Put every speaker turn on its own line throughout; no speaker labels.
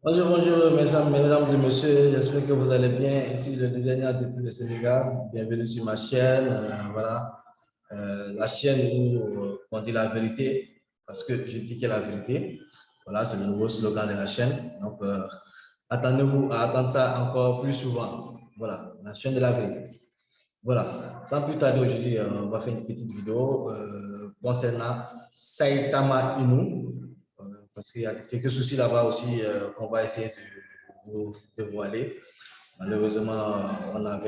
Bonjour, bonjour, mesdames et messieurs. J'espère que vous allez bien. Ici, le dernier depuis le Sénégal. Bienvenue sur ma chaîne. Voilà, la chaîne où on dit la vérité, parce que je dis que la vérité. Voilà, c'est le nouveau slogan de la chaîne. Donc, attendez-vous à attendre ça encore plus souvent. Voilà, la chaîne de la vérité. Voilà, sans plus tarder aujourd'hui, on va faire une petite vidéo concernant Saitama Inu, parce qu'il y a quelques soucis là-bas aussi qu'on va essayer de vous dévoiler. Malheureusement, on a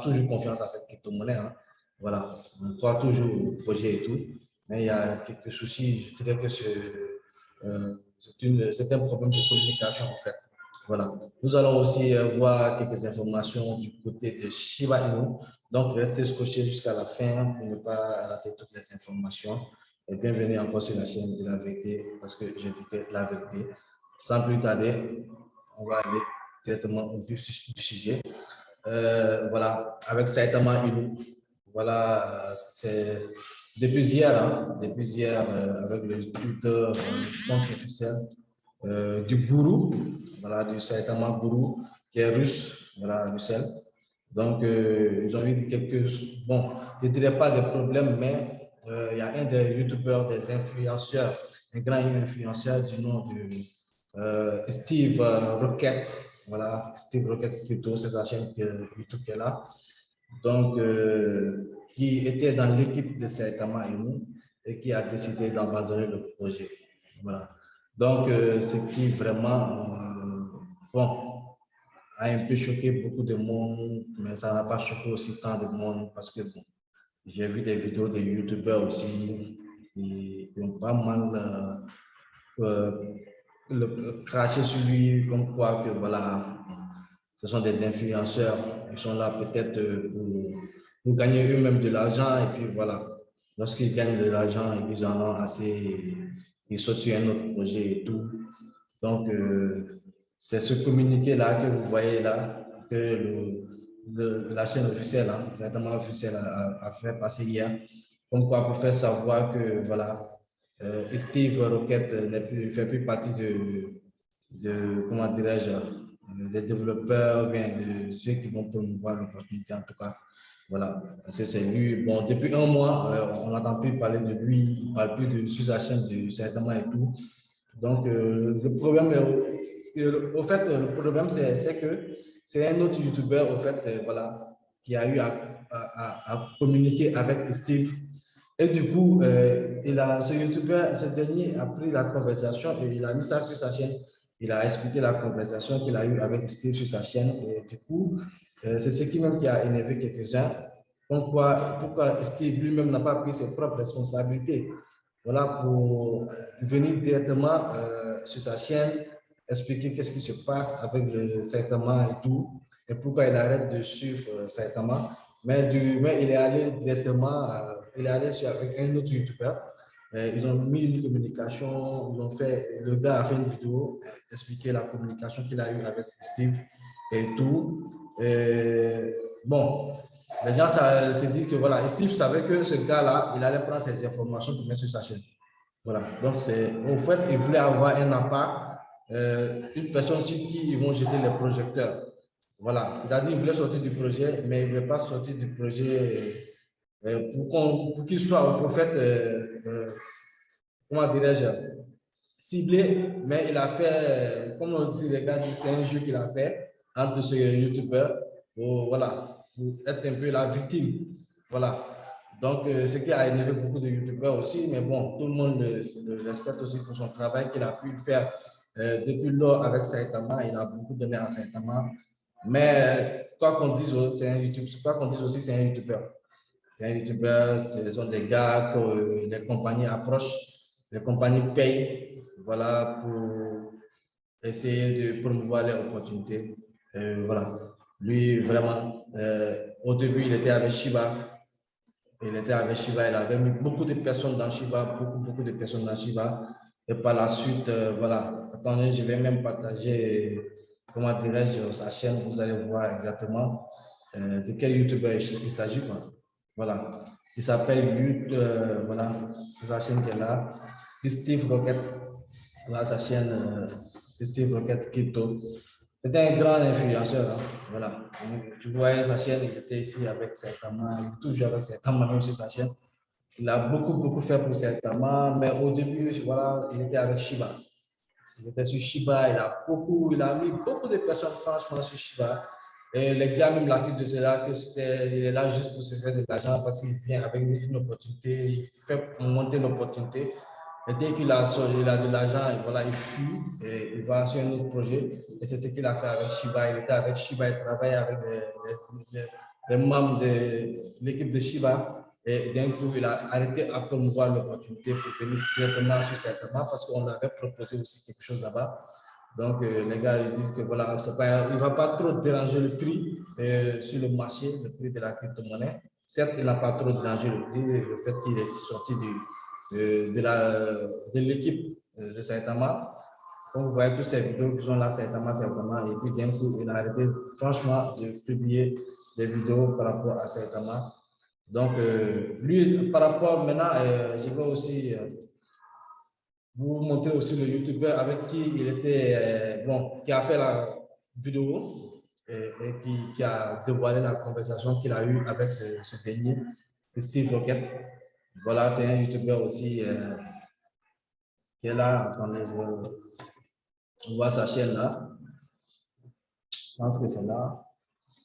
toujours confiance à cette crypto-monnaie. Hein. Voilà, on croit toujours au projet et tout, mais il y a quelques soucis. Je dirais que c'est un problème de communication en fait. Voilà. Nous allons aussi voir quelques informations du côté de Shiba Inu. Donc, restez scotchés jusqu'à la fin pour ne pas rater toutes les informations. Et bienvenue encore sur la chaîne de la vérité, parce que je dis que la vérité. Sans plus tarder, on va aller directement au vif du sujet. Voilà, avec Saitama Inu. Voilà, c'est depuis hier avec le Twitter, compte officiel du gourou, voilà, du Saitama Gourou, qui est russe, voilà, Russell. Donc, ils ont eu quelques, bon, je ne dirais pas des problèmes, mais il y a un des youtubeurs, des influenceurs, un grand influenceur du nom de Steve Rocket, voilà, Steve Rocket Crypto, c'est sa chaîne YouTube qui est là. Donc, qui était dans l'équipe de Saitama Inu et qui a décidé d'abandonner le projet. Voilà. Donc, ce qui vraiment, bon, a un peu choqué beaucoup de monde, mais ça n'a pas choqué aussi tant de monde parce que bon, j'ai vu des vidéos de youtubeurs aussi qui ont pas mal craché sur lui, comme quoi que voilà, ce sont des influenceurs, ils sont là peut-être pour gagner eux-mêmes de l'argent et puis voilà, lorsqu'ils gagnent de l'argent et qu'ils en ont assez, ils sautent sur un autre projet et tout. Donc, c'est ce communiqué-là que vous voyez là, que la chaîne officielle, hein, certainement officielle, a fait passer hier, comme quoi pour faire savoir que voilà, Steve Rocket ne fait plus partie comment dirais-je, des développeurs, bien de ceux qui vont promouvoir l'opportunité en tout cas. Voilà, parce que c'est lui, bon, depuis un mois, on n'entend plus parler de lui, il ne parle plus sur sa chaîne de certainement et tout. Donc, le problème, au fait, le problème, c'est que c'est un autre YouTuber, au fait, voilà, qui a eu à communiquer avec Steve. Et du coup, ce YouTuber, ce dernier a pris la conversation et il a mis ça sur sa chaîne. Il a expliqué la conversation qu'il a eue avec Steve sur sa chaîne. Et du coup, c'est ce qui même qui a énervé quelques-uns. Pourquoi Steve lui-même n'a pas pris ses propres responsabilités, voilà, pour venir directement sur sa chaîne, expliquer qu'est-ce qui se passe avec le Saitama et tout, et pourquoi il arrête de suivre Saitama. Mais il est allé directement, il est allé avec un autre youtubeur. Ils ont mis une communication, ils ont fait, le gars a fait une vidéo, expliquer la communication qu'il a eue avec Steve et tout. Bon, les gens se disent que voilà, Steve savait que ce gars-là, il allait prendre ses informations pour mettre sur sa chaîne. Voilà. Donc, au fait, il voulait avoir un impact, une personne sur qui ils vont jeter les projecteurs. Voilà. C'est-à-dire, il voulait sortir du projet, mais il ne voulait pas sortir du projet pour qu'il soit, au fait, comment dirais-je, ciblé, mais il a fait, comme on dit, les gars disent, c'est un jeu qu'il a fait entre ce youtubeur voilà, pour être un peu la victime. Voilà. Donc, ce qui a énervé beaucoup de youtubeurs aussi, mais bon, tout le monde le respecte aussi pour son travail qu'il a pu faire depuis lors avec Saitama. Il a beaucoup donné à Saitama. Mais quoi qu'on dise, c'est un YouTube, quoi qu'on dise aussi, c'est un youtubeur. C'est un youtubeur, ce sont des gars que les compagnies approchent, les compagnies payent, voilà, pour essayer de promouvoir les opportunités. Voilà. Lui, vraiment, au début, il était avec Shiba. Il était avec Shiba. Il avait mis beaucoup de personnes dans Shiba, beaucoup de personnes dans Shiba. Et par la suite, voilà. Attendez, je vais même partager, comment dirais-je, sa chaîne. Vous allez voir exactement de quel YouTuber il s'agit. Voilà. Il s'appelle, voilà, sa chaîne qui est là. Steve Rocket. Voilà sa chaîne. Steve Rocket Crypto. C'était un grand influenceur. Hein. Voilà. Tu voyais sa chaîne, il était ici avec Saitama, il est toujours avec Saitama même sur sa chaîne. Il a beaucoup fait pour Saitama, mais au début, voilà, il était avec Shiba. Il était sur Shiba, il a mis beaucoup de personnes franchement sur Shiba. Et les gars même l'accusent de cela, il est là juste pour se faire de l'argent parce qu'il vient avec une opportunité, il fait monter l'opportunité. Et dès il a de l'argent, voilà, il fuit et il va sur un autre projet. Et c'est ce qu'il a fait avec Shiba. Il était avec Shiba, il travaillait avec les membres de l'équipe de Shiba. Et d'un coup, il a arrêté à promouvoir l'opportunité pour venir directement sur Saitama parce qu'on avait proposé aussi quelque chose là-bas. Donc, les gars, ils disent que voilà, il ne va pas trop déranger le prix sur le marché, le prix de la crypto-monnaie. Certes, il n'a pas trop dérangé le prix, le fait qu'il est sorti de l'équipe de Saitama. Comme vous voyez toutes ces vidéos qui sont là, Saitama, et puis d'un coup, il a arrêté franchement de publier des vidéos par rapport à Saitama. Donc, lui, par rapport maintenant, je vais aussi vous montrer aussi le youtubeur avec qui il était, bon, qui a fait la vidéo et qui a dévoilé la conversation qu'il a eue avec ce dernier, Steve Rocket. Voilà, c'est un youtubeur aussi qui est là. Attendez, on voit sa chaîne là. Je pense que c'est là.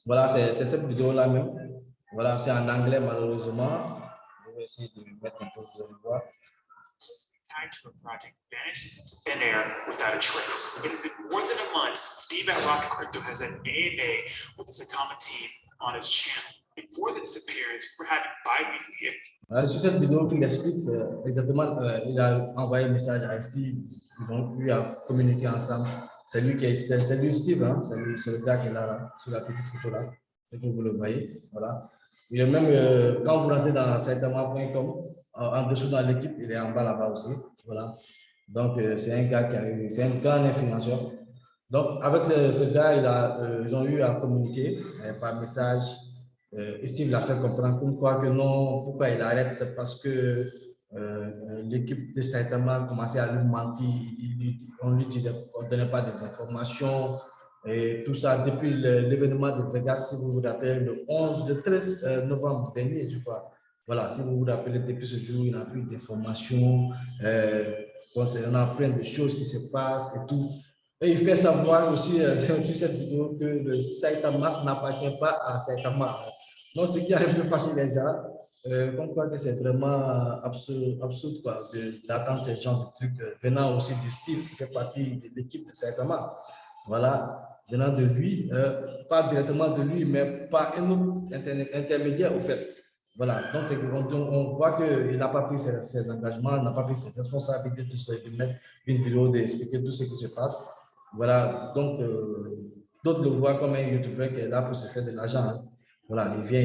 Voilà, c'est cette vidéo-là même. Voilà, c'est en anglais malheureusement. Je vais essayer de mettre un peu, vous allez voir. Tied to a project vanished into thin air without a trace. It has been more than a month since Steve at Rocket Crypto has an AMA with the Saitama team on his channel. Before the disappearance, we're having bi-weekly. Sur cette vidéo qu'il explique exactement, il a envoyé un message à Steve, donc lui a communiqué ensemble. C'est lui Steve, hein? C'est le gars qui est là, sur la petite photo là, c'est que vous le voyez, voilà. Il est même, quand vous rentrez dans saitama.com, en dessous dans l'équipe, il est en bas là-bas aussi, voilà. Donc, c'est un gars c'est un grand influenceur. Donc, avec ce gars, ils ont eu à communiquer par message. Steve l'a fait comprendre comme quoi que non, pourquoi il arrête, c'est parce que l'équipe de Saitama commençait à lui mentir. On lui disait, on ne donnait pas des informations et tout ça depuis l'événement de Vegas, si vous vous rappelez, le 13 novembre dernier, je crois. Voilà, si vous vous rappelez, depuis ce jour, il n'y a plus d'informations concernant plein de choses qui se passent et tout. Et il fait savoir aussi sur cette vidéo que le Saitama n'appartient pas à Saitama. Donc, ce qui a un peu fâché les gens, comme quoi que c'est vraiment absurde d'attendre ce genre de trucs venant aussi du Steve qui fait partie de l'équipe de Saitama. Voilà, venant de lui, pas directement de lui, mais par un autre intermédiaire au fait. Voilà, donc c'est on voit qu'il n'a pas pris ses engagements, n'a pas pris ses responsabilités de mettre une vidéo, d'expliquer tout ce qui se passe. Voilà, donc d'autres le voient comme un YouTuber qui est là pour se faire de l'argent. Hein. Voilà, il vient,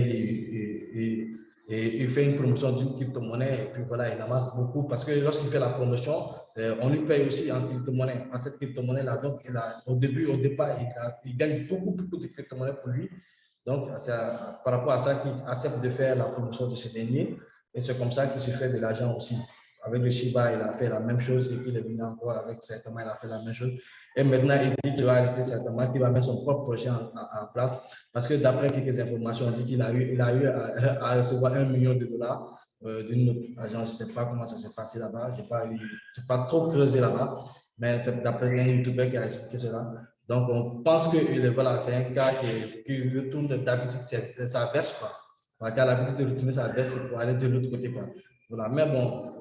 il fait une promotion d'une crypto-monnaie et puis voilà, il amasse beaucoup parce que lorsqu'il fait la promotion, on lui paye aussi en crypto-monnaie, en cette crypto-monnaie-là. Donc, au départ, il gagne beaucoup de crypto-monnaies pour lui. Donc, c'est par rapport à ça qu'il accepte de faire la promotion de ce dernier et c'est comme ça qu'il se fait de l'argent aussi. Avec le Shiba, il a fait la même chose et puis il est venu encore avec Saitama, il a fait la même chose. Et maintenant, il dit qu'il va arrêter Saitama, qu'il va mettre son propre projet en place parce que d'après quelques informations, on dit qu'il a eu à recevoir $1 million d'une autre agence. Je ne sais pas comment ça s'est passé là-bas, je n'ai pas trop creusé là-bas, mais c'est d'après un YouTuber qui a expliqué cela. Donc, on pense que voilà, c'est un cas qui retourne d'habitude sa veste. Quoi. Il a l'habitude de retourner sa veste pour aller de l'autre côté. Quoi. Voilà. Mais bon,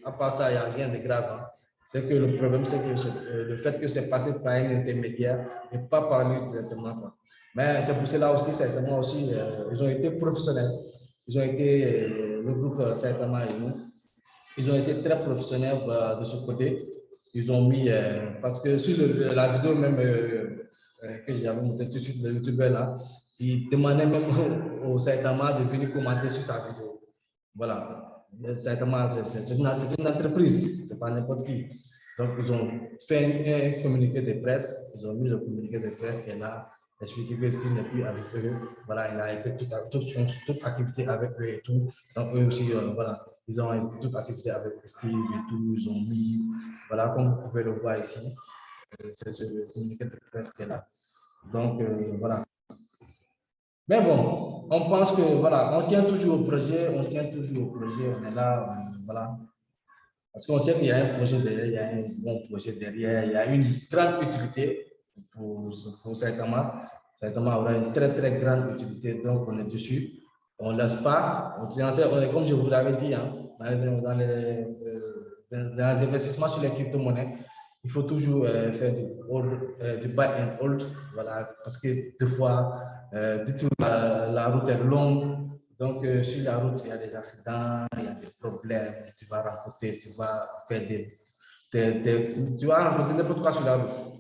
à part ça, il n'y a rien de grave. Hein. C'est que le problème, c'est que le fait que c'est passé par un intermédiaire et pas par lui directement. Quoi. Mais c'est pour cela aussi, certainement aussi, ils ont été professionnels. Ils ont été, le groupe Saitama et nous, ils ont été très professionnels de ce côté. Ils ont mis, parce que sur la vidéo même que j'avais montré tout de suite, le youtubeur là, il demandait même au Saitama de venir commenter sur sa vidéo. Voilà. Saitama, c'est une entreprise, c'est pas n'importe qui. Donc, ils ont fait un communiqué de presse, ils ont mis le communiqué de presse qui est là, expliqué que Steve n'est plus avec eux. Voilà, il a été toute activité avec eux et tout. Donc, eux aussi, voilà, ils ont été toute activité avec Steve et tout. Ils ont mis, voilà, comme vous pouvez le voir ici. C'est ce communiqué de presse qui est là. Donc, voilà. Mais bon, on pense que, voilà, on tient toujours au projet, on est là, voilà. Parce qu'on sait qu'il y a un projet derrière, il y a un bon projet derrière, il y a une grande utilité pour Saitama. Saitama aura une très, très grande utilité, donc on est dessus. On ne laisse pas, on est, comme je vous l'avais dit, hein, dans les investissements sur les crypto-monnaies, il faut toujours faire du buy and hold, voilà, parce que des fois, la route est longue, donc sur la route, il y a des accidents, il y a des problèmes, tu vas rencontrer, tu vas faire tu vas rencontrer n'importe quoi sur la route.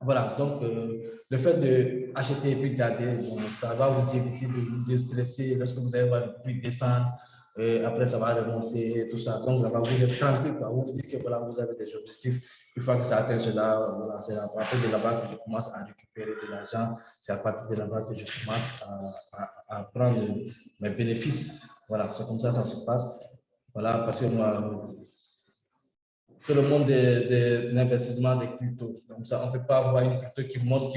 Voilà, donc le fait d'acheter et puis garder, bon, ça va vous éviter de vous déstresser lorsque vous allez voir le prix descendre. Après, ça va remonter, tout ça. Donc, là, vous êtes tranquille, vous vous dites que voilà, vous avez des objectifs. Une fois que ça atteint cela, voilà, c'est à partir de là-bas que je commence à récupérer de l'argent. C'est à partir de là-bas que je commence à prendre mes bénéfices. Voilà, c'est comme ça que ça se passe. Voilà, parce que moi, c'est le monde de l'investissement des cryptos. Donc, ça, on ne peut pas avoir une crypto qui monte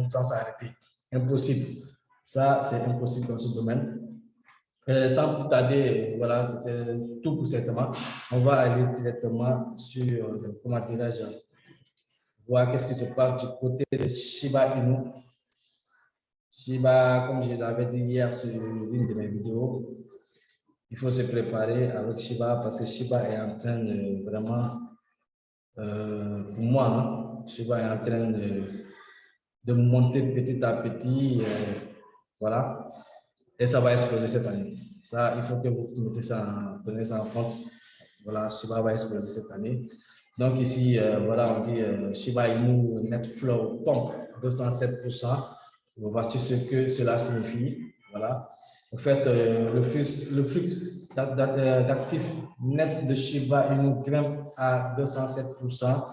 sans s'arrêter. Impossible. Ça, c'est impossible dans ce domaine. Sans plus tarder, voilà, c'était tout pour cette semaine. On va aller directement sur, comment dirais-je, voir qu'est-ce qui se passe du côté de Shiba Inu. Shiba, comme je l'avais dit hier sur l'une de mes vidéos, il faut se préparer avec Shiba parce que Shiba est en train de vraiment, pour moi, hein, Shiba est en train de monter petit à petit, voilà, et ça va exploser cette année. Ça, il faut que vous prenez ça en compte. Voilà, Shiba va exploser cette année. Donc ici, voilà, on dit Shiba Inu Net Flow Pump 207%. Voici ce que cela signifie. Voilà. En fait, le flux d'actifs net de Shiba Inu grimpe à 207%,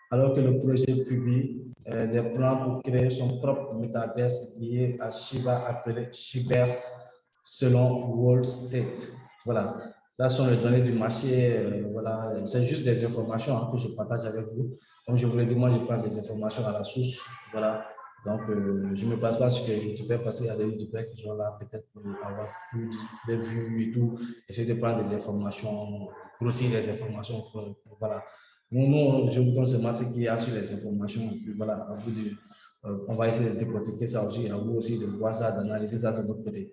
alors que le projet publie des plans pour créer son propre metaverse lié à Shiba appelé Shiverse selon Wall Street. Voilà. Ça sont les données du marché. Voilà. C'est juste des informations que je partage avec vous. Comme je vous l'ai dit, moi, je prends des informations à la source. Voilà. Donc, je ne me base pas sur les youtubeurs parce qu'il y a des youtubeurs qui sont là peut-être pour avoir plus de vues et tout. Essayer de prendre des informations, grossir les informations. Voilà. Nous, je vous donne seulement ce qu'il y a sur les informations. Et puis voilà, à vous on va essayer de décortiquer ça aussi, à vous aussi de voir ça, d'analyser ça de votre côté.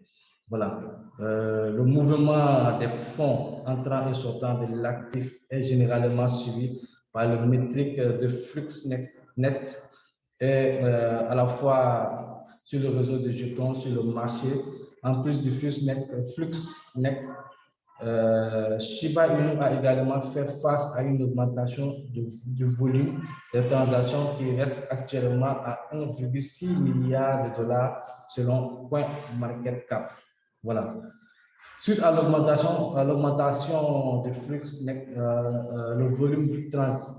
Voilà. Le mouvement des fonds entrant et sortant de l'actif est généralement suivi par le métrique de flux net et à la fois sur le réseau de jetons, sur le marché, en plus du flux net. Shiba Inu a également fait face à une augmentation du volume des transactions qui reste actuellement à 1,6 milliard de dollars selon CoinMarketCap. Voilà. Suite à l'augmentation du flux, le volume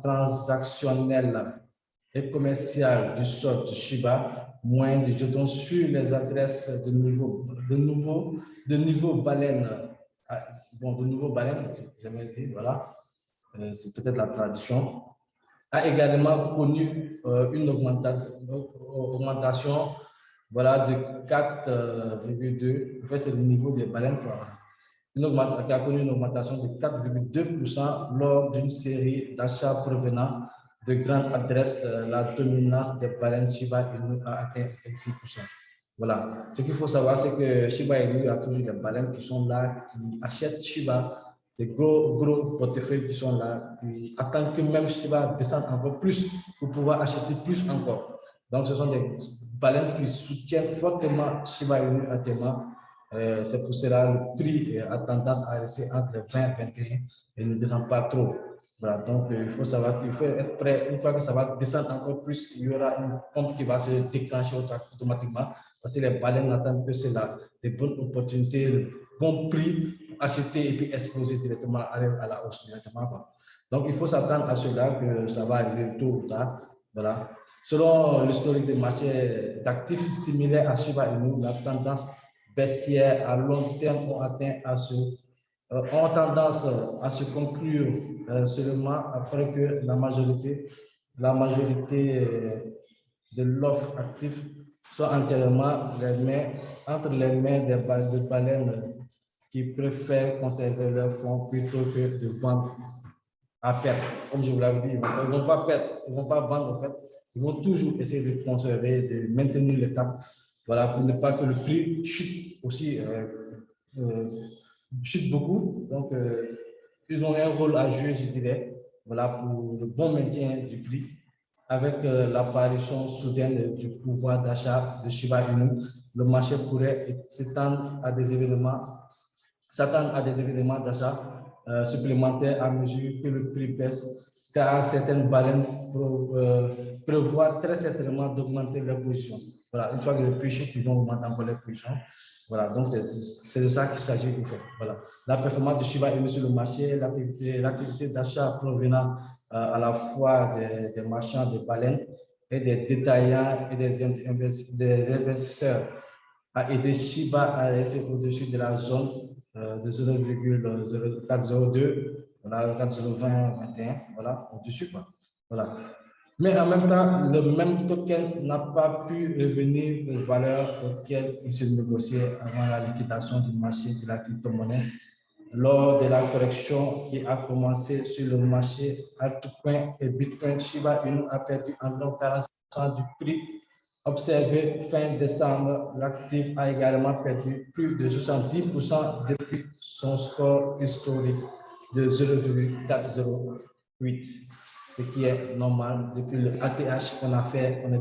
transactionnel et commercial du sort de Shiba, moins de jetons sur les adresses de niveau baleine. Bon, de nouveau baleine, j'aimerais dire, voilà, c'est peut-être la tradition, a également connu une augmentation voilà, de 4,2. En fait, c'est le niveau des baleines, quoi. Qui a connu une augmentation de 4,2% lors d'une série d'achats provenant de grandes adresses. La dominance des baleines Shiba Inu a atteint 26%. Voilà. Ce qu'il faut savoir, c'est que Shiba Inu a toujours des baleines qui sont là, qui achètent Shiba, des gros portefeuilles qui sont là, qui attendent que même Shiba descende encore plus pour pouvoir acheter plus encore. Donc, ce sont des baleines qui soutiennent fortement Shiba Inu actuellement. C'est pour cela que le prix a tendance à rester entre 20 et 21 et ne descend pas trop. Voilà, donc il faut savoir qu'il faut être prêt. Une fois que ça va descendre encore plus, il y aura une pompe qui va se déclencher automatiquement parce que les baleines n'attendent que cela, des bonnes opportunités, le bon prix pour acheter et puis exploser directement à la hausse directement. Donc il faut s'attendre à cela, que ça va arriver tôt ou tard. Voilà. Selon l'historique des marchés d'actifs similaires à Shiba Inu, la tendance baissière à long terme ont tendance à se conclure seulement après que la majorité la majorité de l'offre active soit entièrement entre les mains des baleines qui préfèrent conserver leurs fonds plutôt que de vendre à perte. Comme je vous l'avais dit, ils ne vont pas perdre, ils ne vont pas vendre en fait. Ils vont toujours essayer de conserver, de maintenir le cap, voilà, pour ne pas que le prix chute aussi, chute beaucoup. Donc, ils ont un rôle à jouer, je dirais, voilà, pour le bon maintien du prix. Avec l'apparition soudaine du pouvoir d'achat de Shiba Inu, le marché pourrait s'attendre à des événements d'achat supplémentaires à mesure que le prix baisse, car certaines baleines prévoient très certainement d'augmenter leur position. Voilà, une fois que le prix chute, ils vont augmenter encore leur position. Voilà, donc c'est de ça qu'il s'agit en fait. Voilà. La performance de Shiba Inu sur le marché, l'activité d'achat provenant à la fois des marchands, des baleines et des détaillants et des investisseurs a aidé Shiba à rester au-dessus de la zone de 0,0402, voilà, 4,02021, voilà, au-dessus, quoi. Voilà. Mais en même temps, le même token n'a pas pu revenir aux valeurs auxquelles il se négociait avant la liquidation du marché de la crypto-monnaie. Lors de la correction qui a commencé sur le marché altcoin et Bitcoin, Shiba Inu a perdu environ 40% du prix observé fin décembre. L'actif a également perdu plus de 70% depuis son score historique de 0,408, ce qui est normal. Depuis le ATH qu'on a fait, on n'a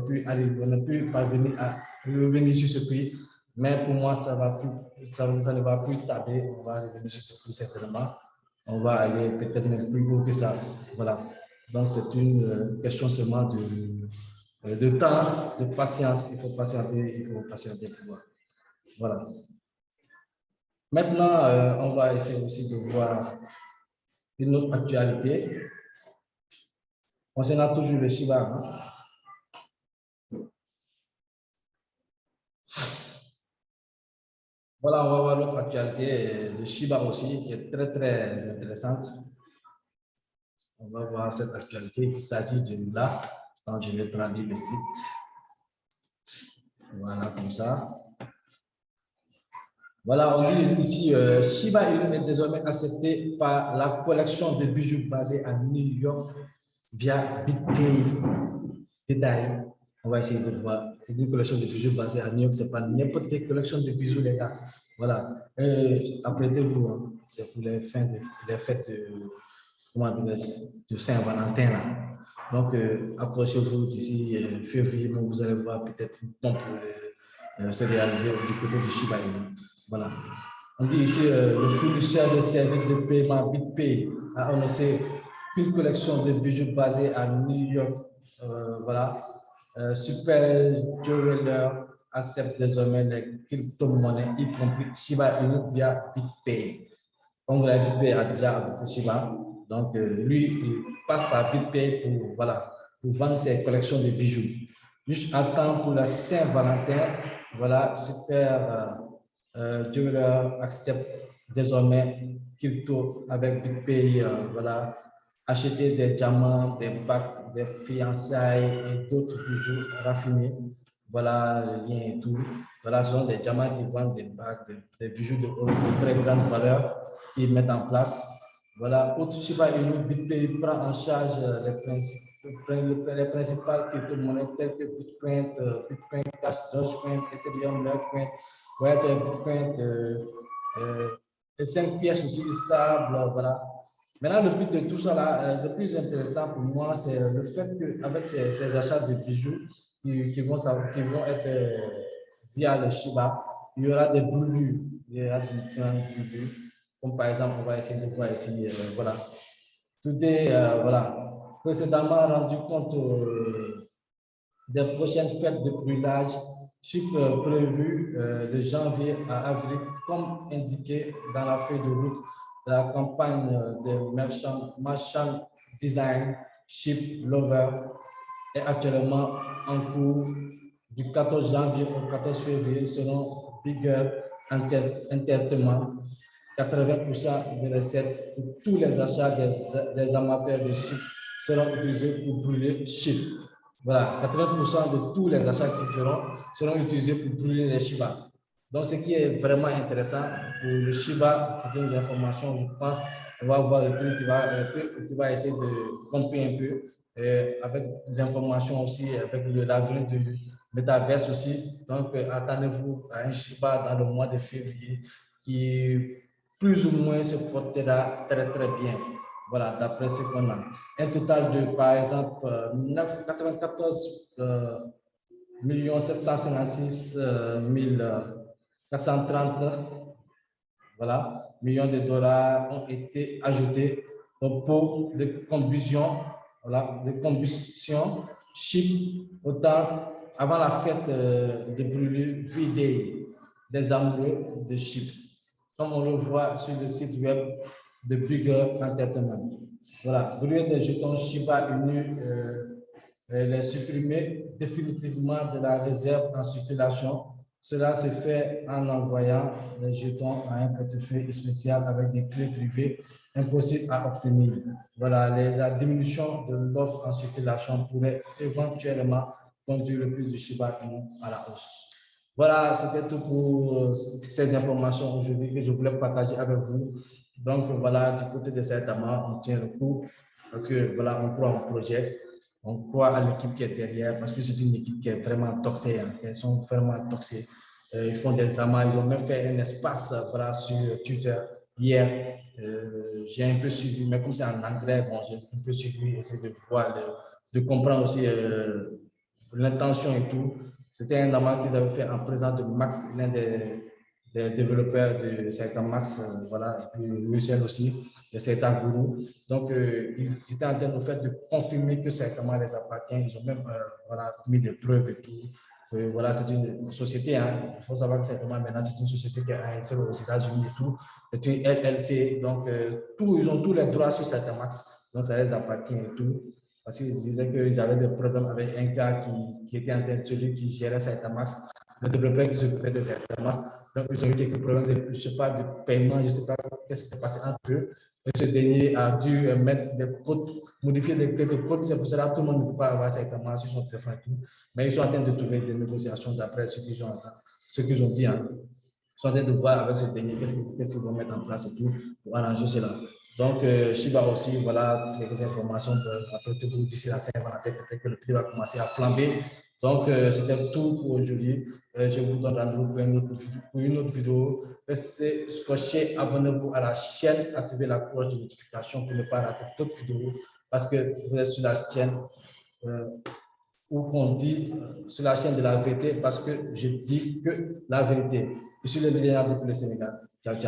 pu parvenir à revenir sur ce prix. Mais pour moi, ça ne va plus tarder. On va revenir sur ce prix certainement. On va aller peut-être même plus haut que ça. Voilà. Donc, c'est une question seulement de temps, de patience. Il faut patienter pour voir. Voilà. Maintenant, on va essayer aussi de voir une autre actualité. Concernant toujours le Shiba. Hein. Voilà, on va voir l'autre actualité de Shiba aussi, qui est très, très intéressante. On va voir cette actualité. Il s'agit de là, quand je vais traduire le site. Voilà, comme ça. Voilà, on dit ici, Shiba Inu est désormais accepté par la collection de bijoux basée à New York via BitPay détail. On va essayer de voir. C'est une collection de bijoux basée à New York, c'est pas n'importe quelle collection de bijoux, les gars. Voilà. Apprêtez-vous, hein. C'est pour les fêtes de Saint-Valentin. Donc, approchez-vous d'ici février, vous allez voir peut-être une pompe se réaliser du côté du Shiba Inu. Voilà. On dit ici, le fournisseur de services de paiement BitPay a annoncé une collection de bijoux basés à New York. Voilà. Super Jeweler accepte désormais les crypto-monnaies, y compris Shiba Inu via BitPay. Comme vous l'avez dit, BitPay a déjà adopté Shiba. Donc, lui, il passe par BitPay pour vendre ses collections de bijoux. Juste à temps pour la Saint-Valentin, voilà, Super Jeweler accepte désormais crypto avec BitPay, voilà, acheter des diamants, des bagues, des fiançailles et d'autres bijoux raffinés. Voilà le lien et tout. Voilà, ce sont des diamants qui vendent des bagues, des bijoux de très grande valeur qu'ils mettent en place. Voilà, autre Shiba Inu, BitPay prend en charge les principales crypto-monnaies telles que Bitcoin, Bitcoin Cash, Dogecoin, Ethereum, Litecoin, Bitcoin, et 5 pièces aussi stables, voilà. Maintenant, le but de tout ça, là, le plus intéressant pour moi, c'est le fait qu'avec ces achats de bijoux qui vont être via le Shiba, il y aura des brûlures, il y aura des brûlures. Comme par exemple, on va essayer de voir ici, voilà. Today, voilà, précédemment rendu compte des prochaines fêtes de brûlage prévues de janvier à avril, comme indiqué dans la feuille de route. La campagne de Merchant Design Ship Lover est actuellement en cours du 14 janvier au 14 février selon Bigger Entertainment. 80% des recettes de tous les achats des amateurs de chips seront utilisés pour brûler Shiba. Voilà, 80% de tous les achats qu'ils feront seront utilisés pour brûler les Shiba. Donc, ce qui est vraiment intéressant pour le Shiba, c'est une information, je pense, on va voir le truc qui va essayer de pomper un peu, avec l'information aussi, avec l'avenir du métaverse aussi. Donc, attendez-vous à un Shiba dans le mois de février qui plus ou moins se portera très très bien. Voilà, d'après ce qu'on a. Un total de, par exemple, 94 756 430 voilà, millions de dollars ont été ajoutés au pot de combustion, voilà, de combustion chip autant avant la fête de brûlure V-Day des amoureux de chip, comme on le voit sur le site web de Bigger Entertainment. Voilà, brûler des jetons Shiba Inu, les supprimer définitivement de la réserve en circulation. Cela se fait en envoyant les jetons à un portefeuille spécial avec des clés privées impossibles à obtenir. Voilà, la diminution de l'offre en circulation pourrait éventuellement conduire le prix du Shiba Inu à la hausse. Voilà, c'était tout pour ces informations aujourd'hui que je voulais partager avec vous. Donc voilà, du côté de Saitama, on tient le coup parce que voilà, on croit en projet. On croit à l'équipe qui est derrière parce que c'est une équipe qui est vraiment toxique. Hein. Elles sont vraiment toxiques. Ils font des amas. Ils ont même fait un espace voilà, sur Twitter hier. J'ai un peu suivi, mais comme c'est en anglais, bon, j'ai un peu suivi, essayer de voir, de comprendre aussi l'intention et tout. C'était un amas qu'ils avaient fait en présence de Max, l'un des développeurs de Saitama Max, voilà, et puis Lucien aussi, de Saitama Guru. Donc, ils étaient en train de confirmer que Saitama les appartient. Ils ont même voilà, mis des preuves et tout. Voilà, c'est une société. Hein. Il faut savoir que Saitama, maintenant, c'est une société qui est installée aux États-Unis et tout. C'est une LLC. Donc, ils ont tous les droits sur Saitama Max. Donc, ça les appartient et tout. Parce qu'ils disaient qu'ils avaient des problèmes avec un gars qui était en train de celui qui gérait Saitama Max, le développeur qui s'occupait de Saitama Max. Donc, ils ont eu quelques problèmes de, je sais pas, de paiement, je ne sais pas qu'est-ce qui s'est passé entre eux. Et ce dernier a dû mettre des codes, modifier quelques codes. C'est pour cela que tout le monde ne peut pas avoir Saitama sur son téléphone et tout. Mais ils sont en train de trouver des négociations d'après ce qu'ils ont dit. Hein. Ils sont en train de voir avec ce dernier qu'est-ce qu'ils vont mettre en place et tout pour arranger cela. Donc, Shiba aussi, voilà, quelques informations. Après tout, d'ici la Saint-Valentin, peut-être que le prix va commencer à flamber. Donc, c'était tout pour aujourd'hui. Je vous donne rendez-vous pour une autre vidéo. Restez scotchés, abonnez-vous à la chaîne, activez la cloche de notification pour ne pas rater d'autres vidéos parce que vous êtes sur la chaîne où on dit sur la chaîne de la vérité parce que je dis que la vérité. Je suis le leader pour le Sénégal. Ciao, ciao.